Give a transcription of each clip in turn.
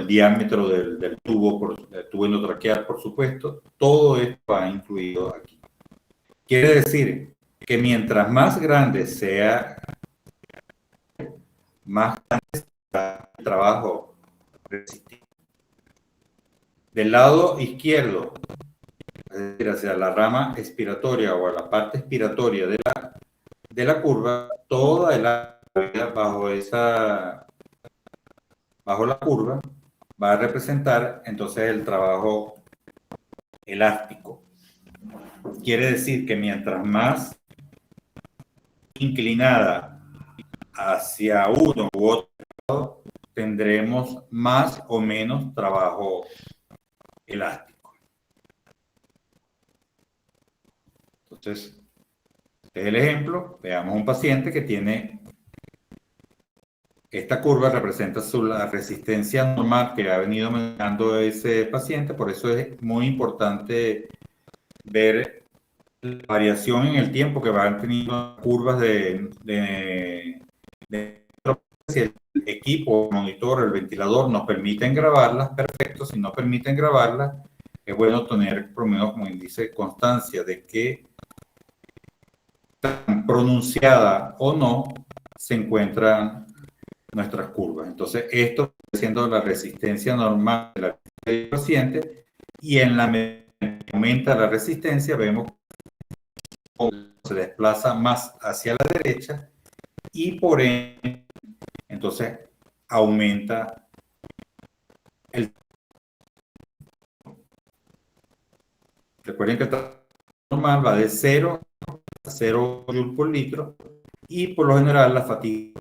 el diámetro del tubo, del tubo endotraqueal, por supuesto. Todo esto va incluido aquí. Quiere decir que mientras más grande sea, más grande será el trabajo resistido. Del lado izquierdo, es decir, hacia la rama expiratoria o a la parte expiratoria de la curva, toda el área bajo la curva va a representar entonces el trabajo elástico. Quiere decir que mientras más inclinada hacia uno u otro lado, tendremos más o menos trabajo elástico. Entonces, este es el ejemplo. Veamos un paciente que tiene esta curva, representa la resistencia normal que ha venido manejando ese paciente. Por eso es muy importante ver la variación en el tiempo que van teniendo curvas si el equipo, el monitor, el ventilador nos permiten grabarlas, perfecto. Si no permiten grabarlas, es bueno tener, por lo menos, como dice, constancia de que tan pronunciada o no se encuentran nuestras curvas. Entonces, esto siendo la resistencia normal del paciente, y en la medida que aumenta la resistencia, vemos cómo se desplaza más hacia la derecha y por ende, entonces, aumenta el... Recuerden que el trabajo normal va de 0 a 0 joules por litro, y por lo general la fatiga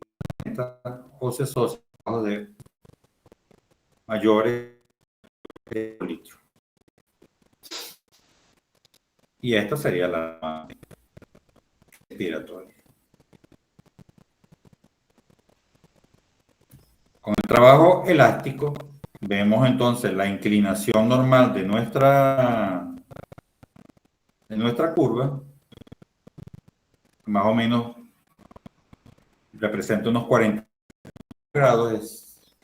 o se asocia de mayores por litro. Y esta sería la expiratoria. Con el trabajo elástico vemos entonces la inclinación normal de nuestra curva, más o menos representa unos 40 grados,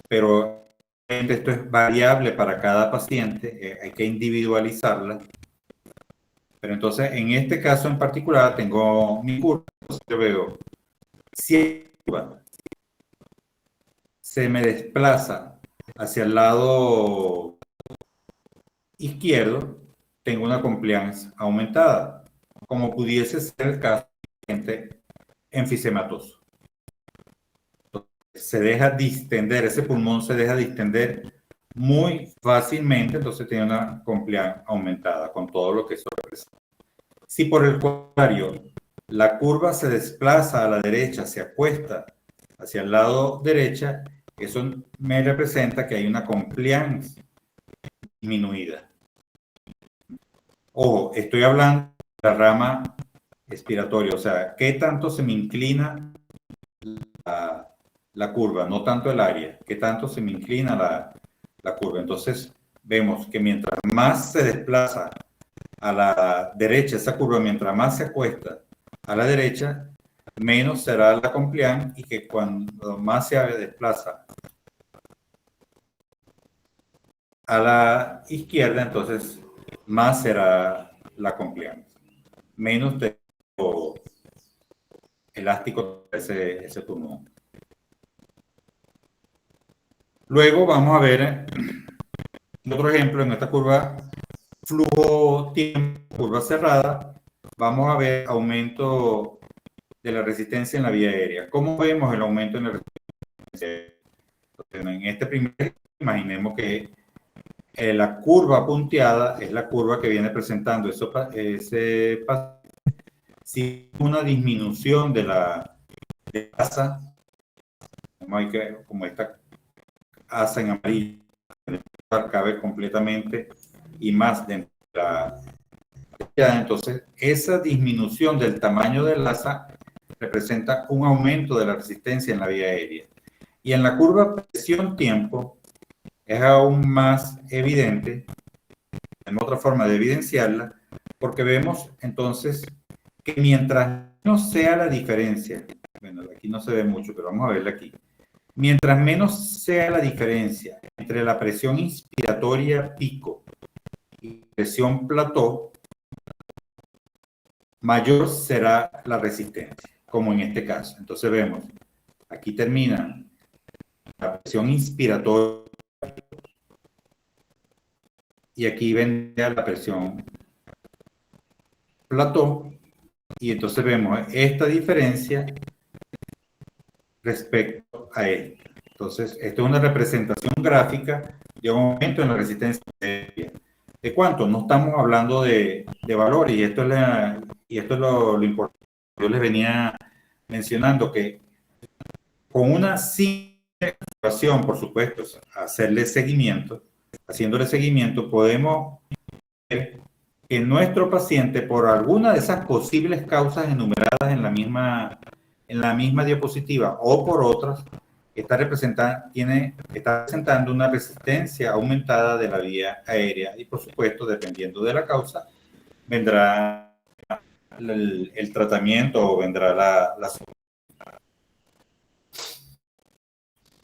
pero esto es variable para cada paciente, hay que individualizarla. Pero entonces, en este caso en particular, tengo mi curva, entonces yo veo, si se me desplaza hacia el lado izquierdo, tengo una compliance aumentada, como pudiese ser el caso del paciente enfisematoso. Se deja distender, ese pulmón se deja distender muy fácilmente, entonces tiene una compliance aumentada con todo lo que eso representa. Si por el contrario la curva se desplaza a la derecha, se acuesta hacia el lado derecha, eso me representa que hay una compliance disminuida. Ojo, estoy hablando de la rama expiratoria, o sea, ¿qué tanto se me inclina la curva? No tanto el área, ¿qué tanto se me inclina la curva? Entonces, vemos que mientras más se desplaza a la derecha esa curva, mientras más se acuesta a la derecha, menos será la compliance, y que cuando más se desplaza a la izquierda, entonces más será la compliance. Menos elástico ese pulmón. Luego vamos a ver otro ejemplo en esta curva flujo-tiempo, curva cerrada. Vamos a ver aumento de la resistencia en la vía aérea. ¿Cómo vemos el aumento en la resistencia? En este primer ejemplo, imaginemos que la curva punteada es la curva que viene presentando ese paciente. Si una disminución de la asa, como esta asa en amarillo, cabe completamente y más dentro de entonces esa disminución del tamaño del asa representa un aumento de la resistencia en la vía aérea. Y en la curva presión-tiempo es aún más evidente, en otra forma de evidenciarla, porque vemos entonces que mientras menos sea la diferencia, bueno, aquí no se ve mucho, pero vamos a verla aquí. Mientras menos sea la diferencia entre entre la presión inspiratoria pico y presión plató, mayor será la resistencia, como en este caso. Entonces vemos, aquí termina la presión inspiratoria y aquí vendría la presión plató, y entonces vemos esta diferencia respecto a él. Entonces, esto es una representación gráfica de un aumento en la resistencia. ¿De cuánto? No estamos hablando de valores, y esto es lo importante. Yo les venía mencionando que con una simple observación, por supuesto, haciéndole seguimiento, podemos ver que nuestro paciente, por alguna de esas posibles causas enumeradas en la misma diapositiva o por otras, está presentando una resistencia aumentada de la vía aérea, y por supuesto, dependiendo de la causa, vendrá el tratamiento o vendrá la solución.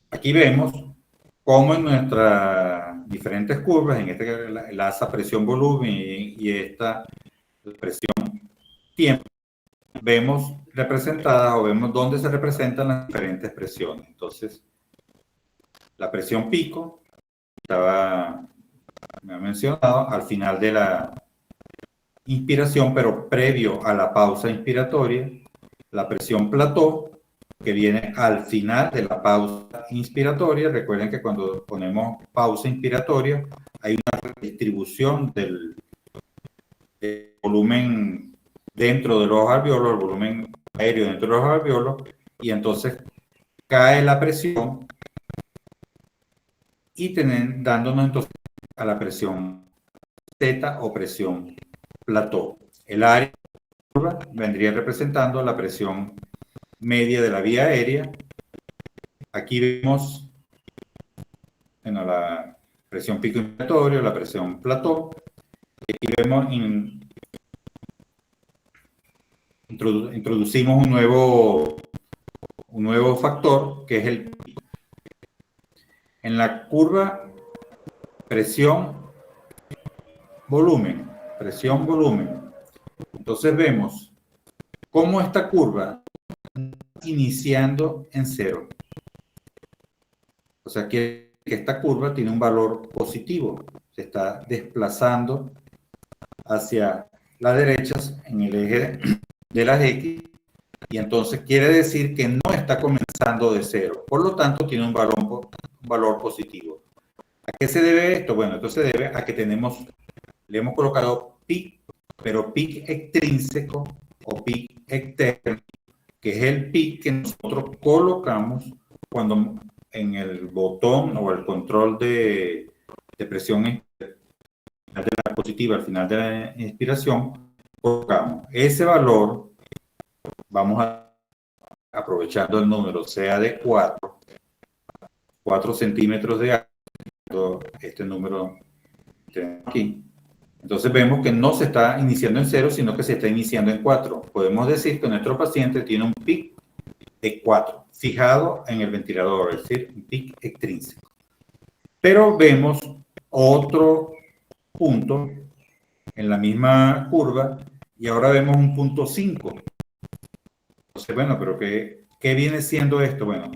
Aquí vemos cómo en nuestras diferentes curvas, en este la asa presión-volumen y esta presión-tiempo, vemos representadas o vemos dónde se representan las diferentes presiones. Entonces, la presión pico me ha mencionado al final de la inspiración, pero previo a la pausa inspiratoria. La presión plató, que viene al final de la pausa inspiratoria. Recuerden que cuando ponemos pausa inspiratoria hay una distribución del volumen dentro de los alveolos, el volumen aéreo dentro de los alveolos, y entonces cae la presión y dándonos entonces a la presión Z o presión plató. El área vendría representando la presión media de la vía aérea. Aquí vemos la presión pico inspiratorio, la presión plató. Aquí vemos introducimos un nuevo factor, que es el pico. En la curva presión-volumen, entonces vemos cómo esta curva iniciando en cero. O sea que esta curva tiene un valor positivo, se está desplazando hacia las derechas en el eje de las X, y entonces quiere decir que no está comenzando de cero, por lo tanto tiene un valor positivo. ¿A qué se debe esto? Bueno, esto se debe a que le hemos colocado PIC, pero PIC extrínseco o PIC externo, que es el PIC que nosotros colocamos cuando en el botón o el control de presión de la positiva al final de la inspiración, colocamos ese valor. Vamos aprovechando el número, sea de 4 centímetros de alto, este número aquí. Entonces vemos que no se está iniciando en 0, sino que se está iniciando en 4. Podemos decir que nuestro paciente tiene un PIC de 4, fijado en el ventilador, es decir, un PIC extrínseco. Pero vemos otro punto en la misma curva, y ahora vemos un punto 5. Entonces, bueno, pero ¿qué viene siendo esto? Bueno,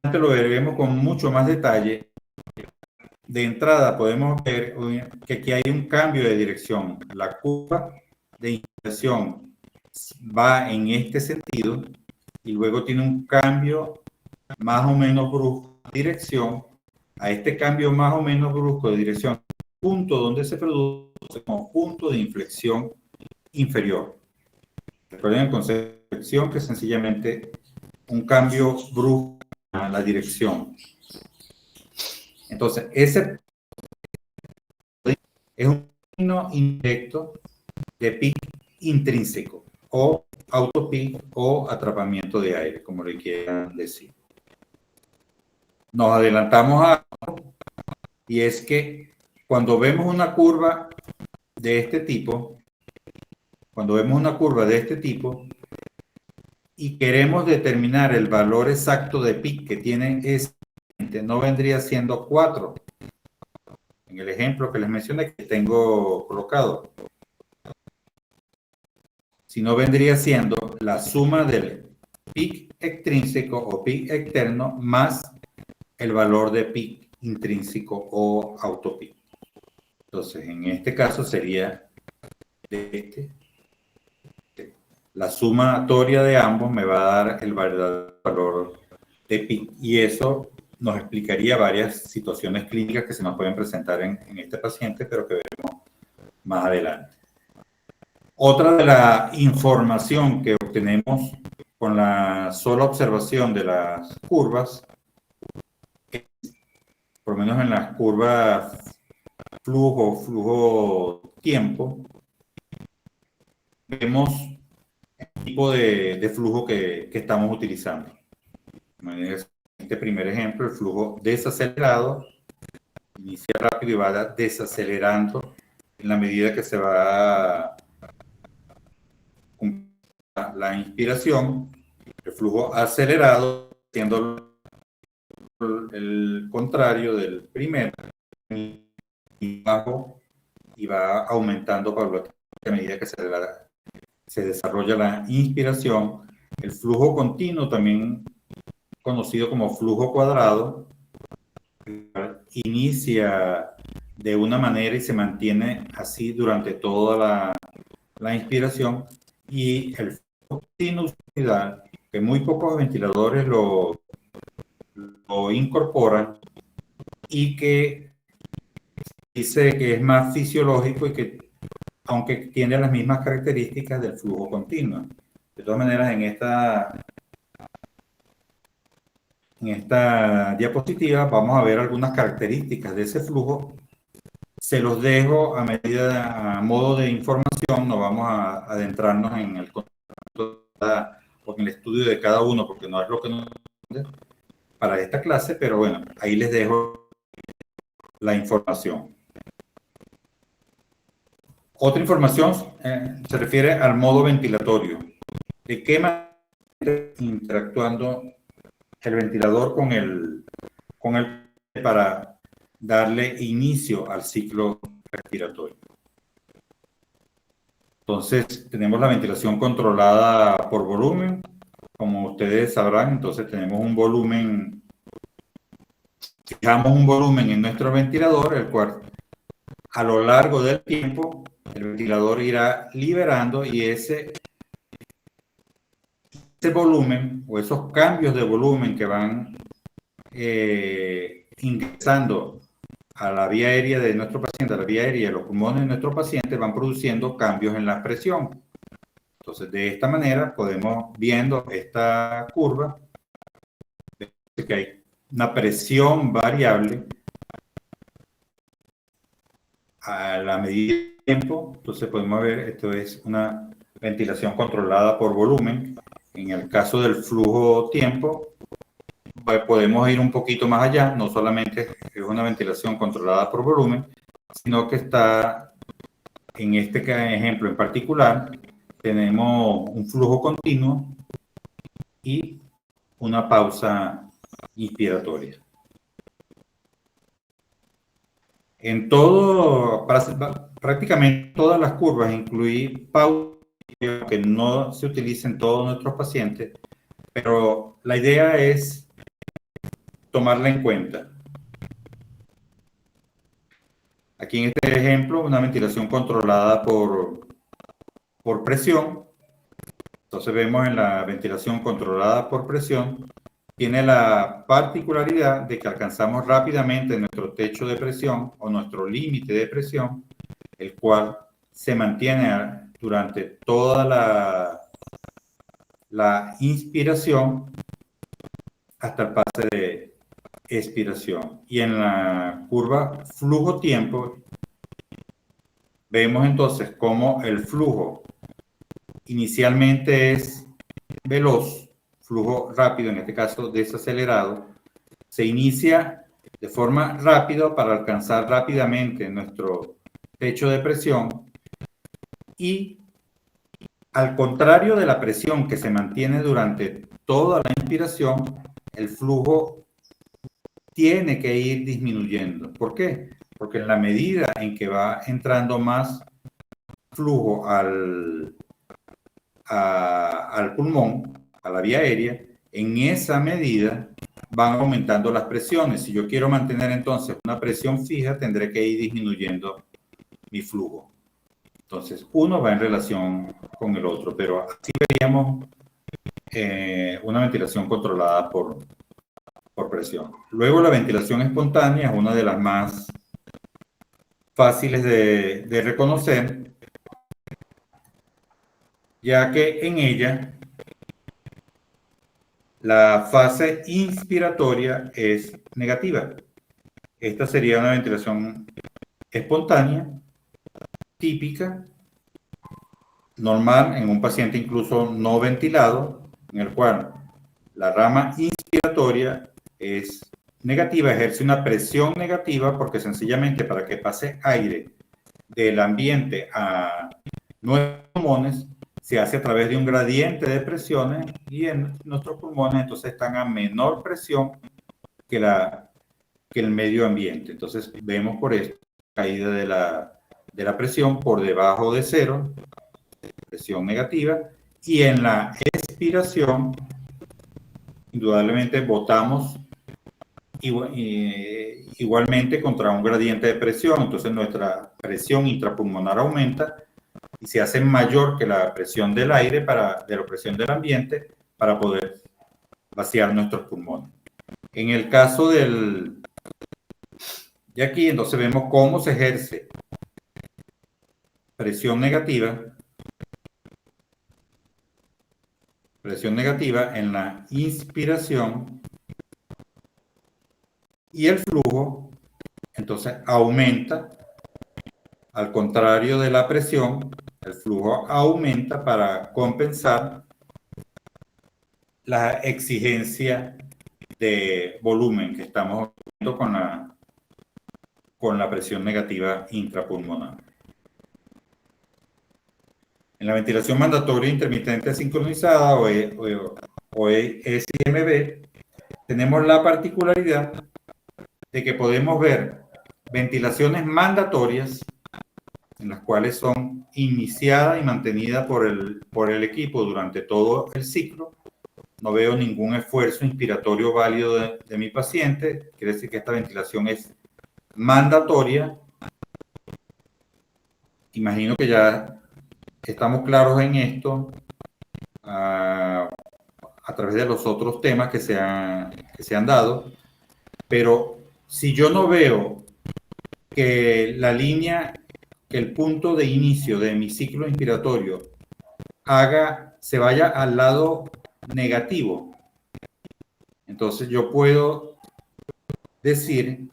antes lo veremos con mucho más detalle. De entrada podemos ver que aquí hay un cambio de dirección. La curva de inspiración va en este sentido y luego tiene un cambio más o menos brusco de dirección. A este cambio más o menos brusco de dirección, punto donde se produce como punto de inflexión inferior. Recuerden el concepto de inflexión, que es sencillamente un cambio brusco en la dirección. Entonces, ese es un signo indirecto de PIC intrínseco o autopic o atrapamiento de aire, como le quieran decir. Nos adelantamos a algo, y es que cuando vemos una curva de este tipo, y queremos determinar el valor exacto de PIC que tiene ese no vendría siendo 4. En el ejemplo que les mencioné que tengo colocado, sino vendría siendo la suma del PIC extrínseco o PIC externo más el valor de PIC intrínseco o autopic. Entonces, en este caso sería la sumatoria de ambos me va a dar el verdadero valor de PIC, y eso nos explicaría varias situaciones clínicas que se nos pueden presentar en este paciente, pero que veremos más adelante. Otra de la información que obtenemos con la sola observación de las curvas, por lo menos en las curvas flujo-tiempo, vemos el tipo de flujo que estamos utilizando. En este primer ejemplo, el flujo desacelerado inicia rápido y va desacelerando en la medida que se va cumpliendo la inspiración. El flujo acelerado, siendo el contrario del primero, y bajo, y va aumentando paulatinamente a medida que se desarrolla la inspiración. El flujo continuo, también conocido como flujo cuadrado, inicia de una manera y se mantiene así durante toda la inspiración, y el flujo sinusoidal, que muy pocos ventiladores lo incorporan, y que dice que es más fisiológico y que, aunque tiene las mismas características del flujo continuo. De todas maneras, en esta diapositiva vamos a ver algunas características de ese flujo. Se los dejo a modo de información, no vamos a adentrarnos en el o en el estudio de cada uno, porque no es lo que nos para esta clase, pero bueno, ahí les dejo la información. Otra información se refiere al modo ventilatorio. ¿De qué manera está interactuando el ventilador con el para darle inicio al ciclo respiratorio? Entonces, tenemos la ventilación controlada por volumen. Como ustedes sabrán, entonces tenemos un volumen, fijamos un volumen en nuestro ventilador, el cual a lo largo del tiempo el ventilador irá liberando, y ese volumen o esos cambios de volumen que van ingresando a la vía aérea de nuestro paciente, a la vía aérea de los pulmones de nuestro paciente, van produciendo cambios en la presión. Entonces, de esta manera podemos, viendo esta curva, que hay una presión variable a la medida del tiempo. Entonces podemos ver, esto es una ventilación controlada por volumen. En el caso del flujo tiempo, podemos ir un poquito más allá, no solamente es una ventilación controlada por volumen, sino que está, en este ejemplo en particular, tenemos un flujo continuo y una pausa inspiratoria. En todo, prácticamente todas las curvas incluí pausas que no se utiliza en todos nuestros pacientes, pero la idea es tomarla en cuenta. Aquí en este ejemplo, una ventilación controlada por presión. Entonces vemos en la ventilación controlada por presión, tiene la particularidad de que alcanzamos rápidamente nuestro techo de presión o nuestro límite de presión, el cual se mantiene durante toda la inspiración hasta el pase de expiración. Y en la curva flujo-tiempo vemos entonces cómo el flujo inicialmente es veloz, flujo rápido, en este caso desacelerado, se inicia de forma rápida para alcanzar rápidamente nuestro techo de presión, y al contrario de la presión que se mantiene durante toda la inspiración, el flujo tiene que ir disminuyendo. ¿Por qué? Porque en la medida en que va entrando más flujo al pulmón, a la vía aérea, en esa medida van aumentando las presiones. Si yo quiero mantener entonces una presión fija, tendré que ir disminuyendo mi flujo. Entonces, uno va en relación con el otro, pero así veríamos una ventilación controlada por presión. Luego, la ventilación espontánea es una de las más fáciles de reconocer, ya que en ella la fase inspiratoria es negativa. Esta sería una ventilación espontánea, típica, normal en un paciente incluso no ventilado, en el cual la rama inspiratoria es negativa, ejerce una presión negativa porque sencillamente para que pase aire del ambiente a nuestros pulmones se hace a través de un gradiente de presiones y en nuestros pulmones entonces están a menor presión que el medio ambiente. Entonces vemos por esto caída de la presión por debajo de cero, presión negativa, y en la expiración indudablemente botamos igualmente contra un gradiente de presión, entonces nuestra presión intrapulmonar aumenta y se hace mayor que la presión del aire, de la presión del ambiente, para poder vaciar nuestros pulmones. En el caso de aquí, entonces vemos cómo se ejerce presión negativa en la inspiración, y el flujo entonces aumenta. Al contrario de la presión, el flujo aumenta para compensar la exigencia de volumen que estamos viendo con la presión negativa intrapulmonar. En la ventilación mandatoria intermitente sincronizada o SIMB, tenemos la particularidad de que podemos ver ventilaciones mandatorias en las cuales son iniciadas y mantenidas por el equipo durante todo el ciclo. No veo ningún esfuerzo inspiratorio válido de mi paciente. Quiere decir que esta ventilación es mandatoria. Imagino que ya estamos claros en esto a través de los otros temas que se han dado. Pero si yo no veo que el punto de inicio de mi ciclo inspiratorio se vaya al lado negativo, entonces yo puedo decir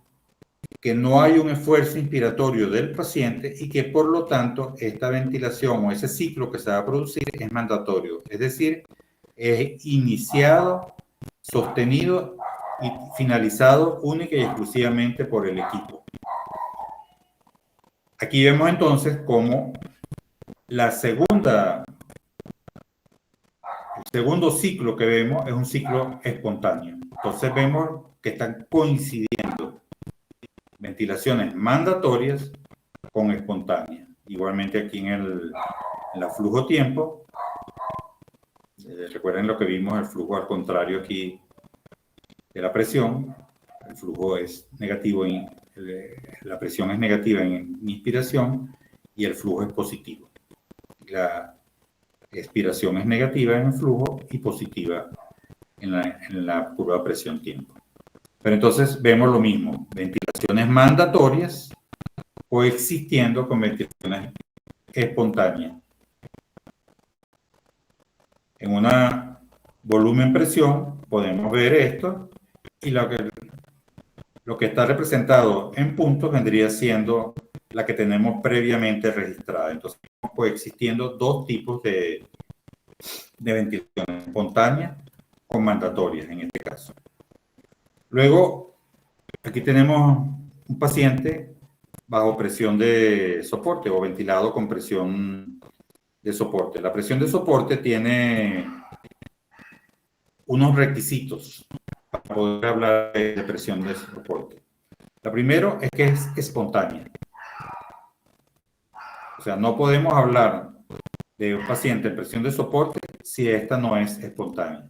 que no hay un esfuerzo inspiratorio del paciente y que por lo tanto esta ventilación o ese ciclo que se va a producir es mandatorio, es decir, es iniciado, sostenido y finalizado única y exclusivamente por el equipo. Aquí vemos entonces cómo el segundo ciclo que vemos es un ciclo espontáneo. Entonces vemos que están coincidiendo ventilaciones mandatorias con espontáneas. Igualmente aquí en la flujo-tiempo, recuerden lo que vimos, el flujo al contrario aquí de la presión, el flujo es negativo, la presión es negativa en inspiración y el flujo es positivo. La expiración es negativa en el flujo y positiva en la curva presión-tiempo. Pero entonces vemos lo mismo, ventilaciones mandatorias coexistiendo con ventilaciones espontáneas. En una volumen-presión podemos ver esto y lo que está representado en puntos vendría siendo la que tenemos previamente registrada. Entonces, coexistiendo dos tipos de ventilación espontánea con mandatorias en este caso. Luego, aquí tenemos un paciente bajo presión de soporte o ventilado con presión de soporte. La presión de soporte tiene unos requisitos poder hablar de presión de soporte. La primero es que es espontánea. O sea, no podemos hablar de un paciente en presión de soporte si esta no es espontánea.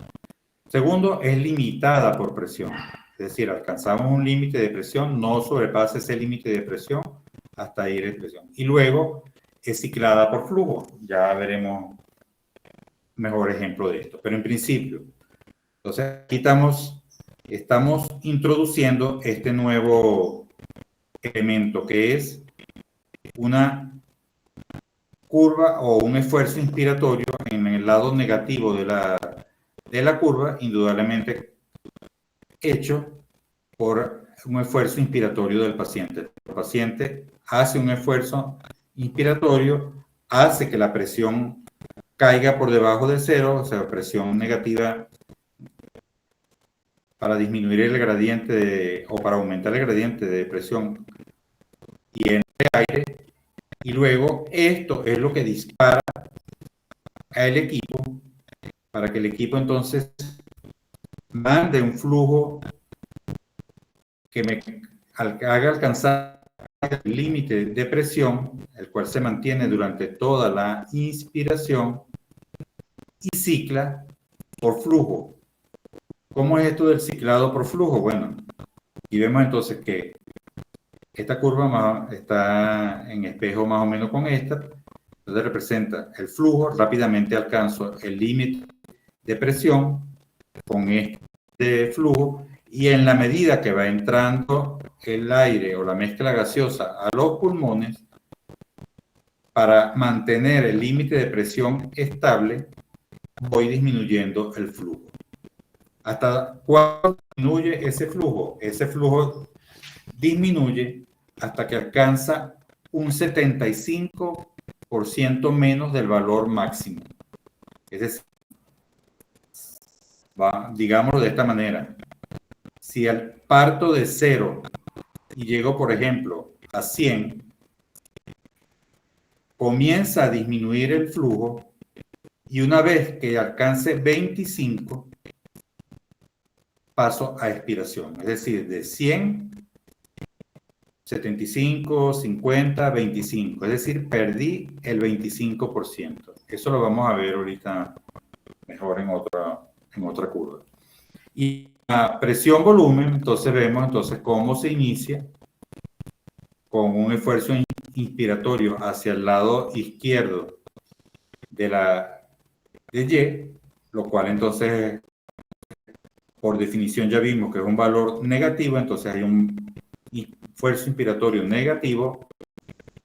Segundo, es limitada por presión. Es decir, alcanzamos un límite de presión, no sobrepasa ese límite de presión hasta ir en presión. Y luego es ciclada por flujo. Ya veremos mejor ejemplo de esto. Pero en principio, entonces aquí estamos introduciendo este nuevo elemento que es una curva o un esfuerzo inspiratorio en el lado negativo de la curva, indudablemente hecho por un esfuerzo inspiratorio del paciente. El paciente hace un esfuerzo inspiratorio, hace que la presión caiga por debajo de cero, o sea, presión negativa para disminuir el gradiente o para aumentar el gradiente de presión y entre aire, y luego esto es lo que dispara al equipo para que el equipo entonces mande un flujo que me haga alcanzar el límite de presión, el cual se mantiene durante toda la inspiración y cicla por flujo. ¿Cómo es esto del ciclado por flujo? Bueno, y vemos entonces que esta curva está en espejo más o menos con esta, entonces representa el flujo, rápidamente alcanzo el límite de presión con este flujo y en la medida que va entrando el aire o la mezcla gaseosa a los pulmones, para mantener el límite de presión estable, voy disminuyendo el flujo. ¿Hasta cuándo disminuye ese flujo? Ese flujo disminuye hasta que alcanza un 75% menos del valor máximo. Es decir, digámoslo de esta manera, si parto de 0 y llego, por ejemplo, a 100, comienza a disminuir el flujo y una vez que alcance 25, paso a expiración. Es decir, de 100, 75, 50, 25. Es decir, perdí el 25%. Eso lo vamos a ver ahorita mejor en otra curva. Y la presión-volumen, entonces vemos cómo se inicia con un esfuerzo inspiratorio hacia el lado izquierdo de Y, lo cual entonces, por definición ya vimos que es un valor negativo, entonces hay un esfuerzo inspiratorio negativo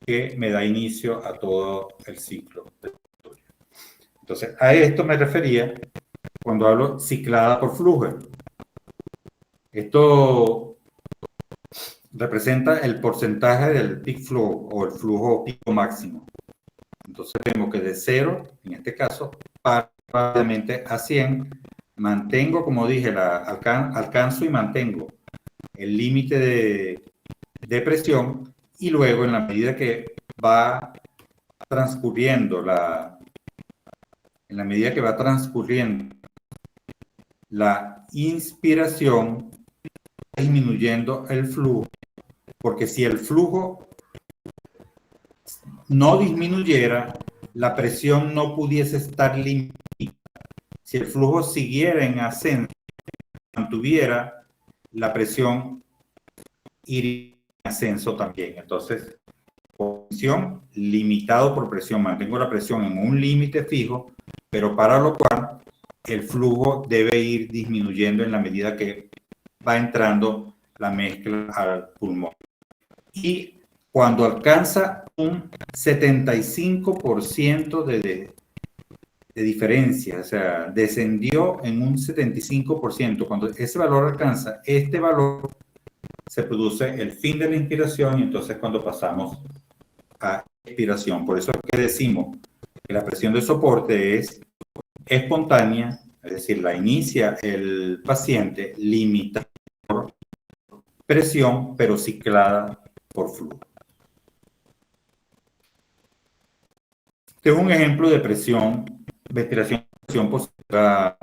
que me da inicio a todo el ciclo. Entonces, a esto me refería cuando hablo ciclada por flujo. Esto representa el porcentaje del peak flow o el flujo pico máximo. Entonces vemos que de 0, en este caso, rápidamente a 100, mantengo, como dije, alcanzo y mantengo el límite de presión y luego en la medida que va transcurriendo la inspiración, disminuyendo el flujo, porque si el flujo no disminuyera, la presión no pudiese estar limitada. Si el flujo siguiera en ascenso, mantuviera, la presión iría en ascenso también. Entonces, presión limitado por presión, mantengo la presión en un límite fijo, pero para lo cual el flujo debe ir disminuyendo en la medida que va entrando la mezcla al pulmón. Y cuando alcanza un 75% de diferencia, o sea, descendió en un 75%, cuando ese valor alcanza este valor, se produce el fin de la inspiración y entonces cuando pasamos a expiración. Por eso es que decimos que la presión de soporte es espontánea, es decir, la inicia el paciente limitada por presión, pero ciclada por flujo. Este es un ejemplo de ventilación positiva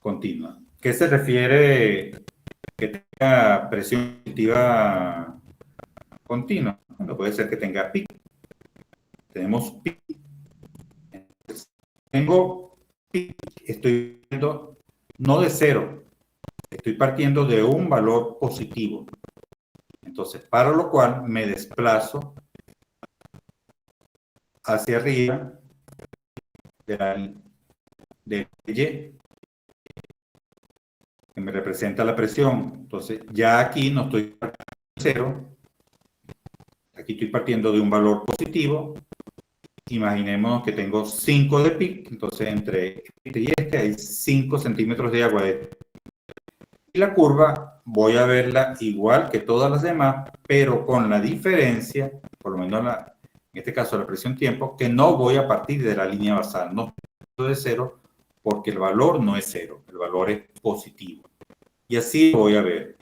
continua. ¿Qué se refiere que tenga presión positiva continua? Bueno, puede ser que tenga pic. Tenemos pic. Tengo pic, estoy viendo no de cero, estoy partiendo de un valor positivo. Entonces, para lo cual me desplazo hacia arriba de la Y, que me representa la presión. Entonces, ya aquí no estoy partiendo de cero, aquí estoy partiendo de un valor positivo. Imaginemos que tengo 5 de pic, entonces entre este y este hay 5 centímetros de agua. Y la curva voy a verla igual que todas las demás, pero con la diferencia, por lo menos en este caso la presión tiempo, que no voy a partir de la línea basal, no de cero, porque el valor no es cero, el valor es positivo. Y así lo voy a ver.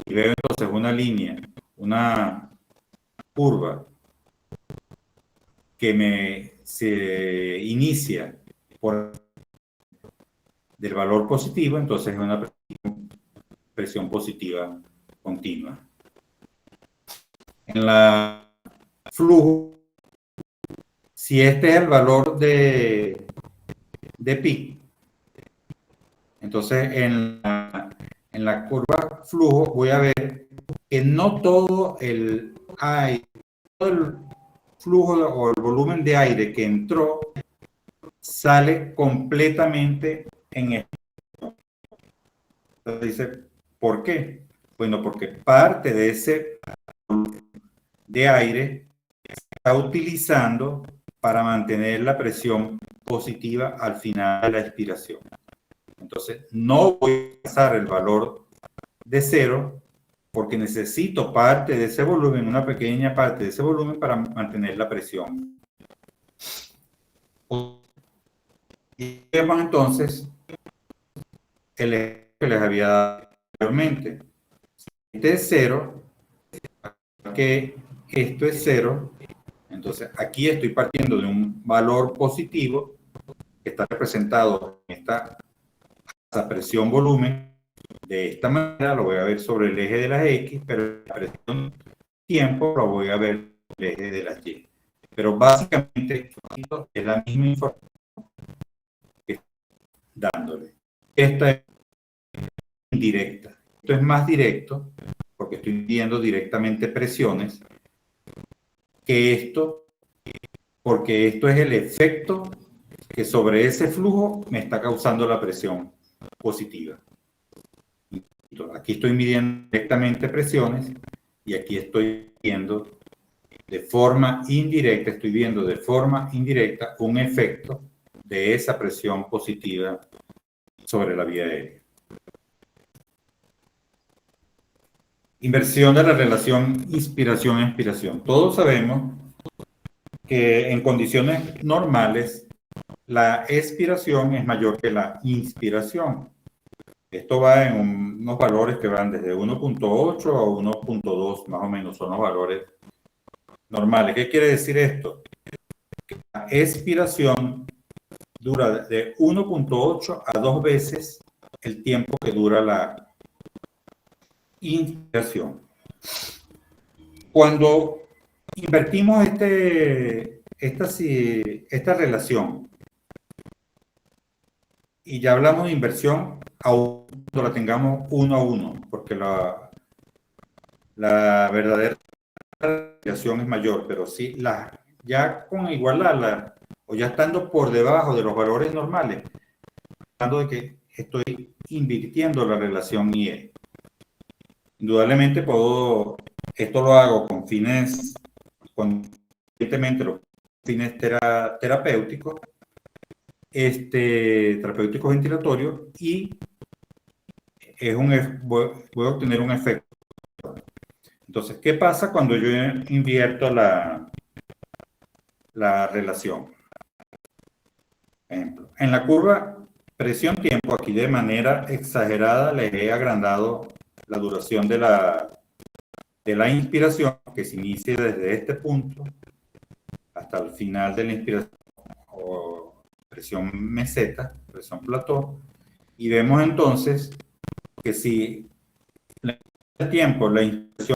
Y veo entonces una línea, una curva que se inicia por del valor positivo, entonces es una presión positiva continua. En la flujo, si este es el valor de pi, entonces en la curva flujo voy a ver que no todo el flujo o el volumen de aire que entró sale completamente en esto. Entonces dice, ¿por qué? Bueno, porque parte de ese de aire se está utilizando para mantener la presión positiva al final de la expiración. Entonces, no voy a pasar el valor de cero porque necesito parte de ese volumen, una pequeña parte de ese volumen para mantener la presión. Y vemos entonces el ejemplo que les había dado anteriormente. Este es cero, que esto es cero, entonces aquí estoy partiendo de un valor positivo que está representado en esta presión volumen. De esta manera lo voy a ver sobre el eje de las X, pero la presión tiempo lo voy a ver sobre el eje de las Y. Pero básicamente es la misma información que estoy dándole. Esta es indirecta. Esto es más directo porque estoy midiendo directamente presiones que esto, porque esto es el efecto que sobre ese flujo me está causando la presión positiva. Aquí estoy midiendo directamente presiones y aquí estoy viendo de forma indirecta, estoy viendo de forma indirecta un efecto de esa presión positiva sobre la vía aérea. Inversión de la relación inspiración-expiración. Todos sabemos que en condiciones normales la expiración es mayor que la inspiración. Esto va en unos valores que van desde 1.8 a 1.2, más o menos, son los valores normales. ¿Qué quiere decir esto? Que la expiración dura de 1.8 a 2 veces el tiempo que dura la inspiración. Cuando invertimos esta relación y ya hablamos de inversión, aún cuando la tengamos 1 a 1, porque la verdadera relación es mayor, pero sí, ya con igualdad, o ya estando por debajo de los valores normales, hablando de que estoy invirtiendo la relación IE. Indudablemente esto lo hago con fines, evidentemente los fines terapéuticos, terapéuticos ventilatorios, y voy a obtener un efecto. Entonces, ¿qué pasa cuando yo invierto la relación? Ejemplo, en la curva presión-tiempo, aquí de manera exagerada le he agrandado la duración de la inspiración, que se inicia desde este punto hasta el final de la inspiración, o presión meseta, presión plató, y vemos entonces que si el tiempo, la inversión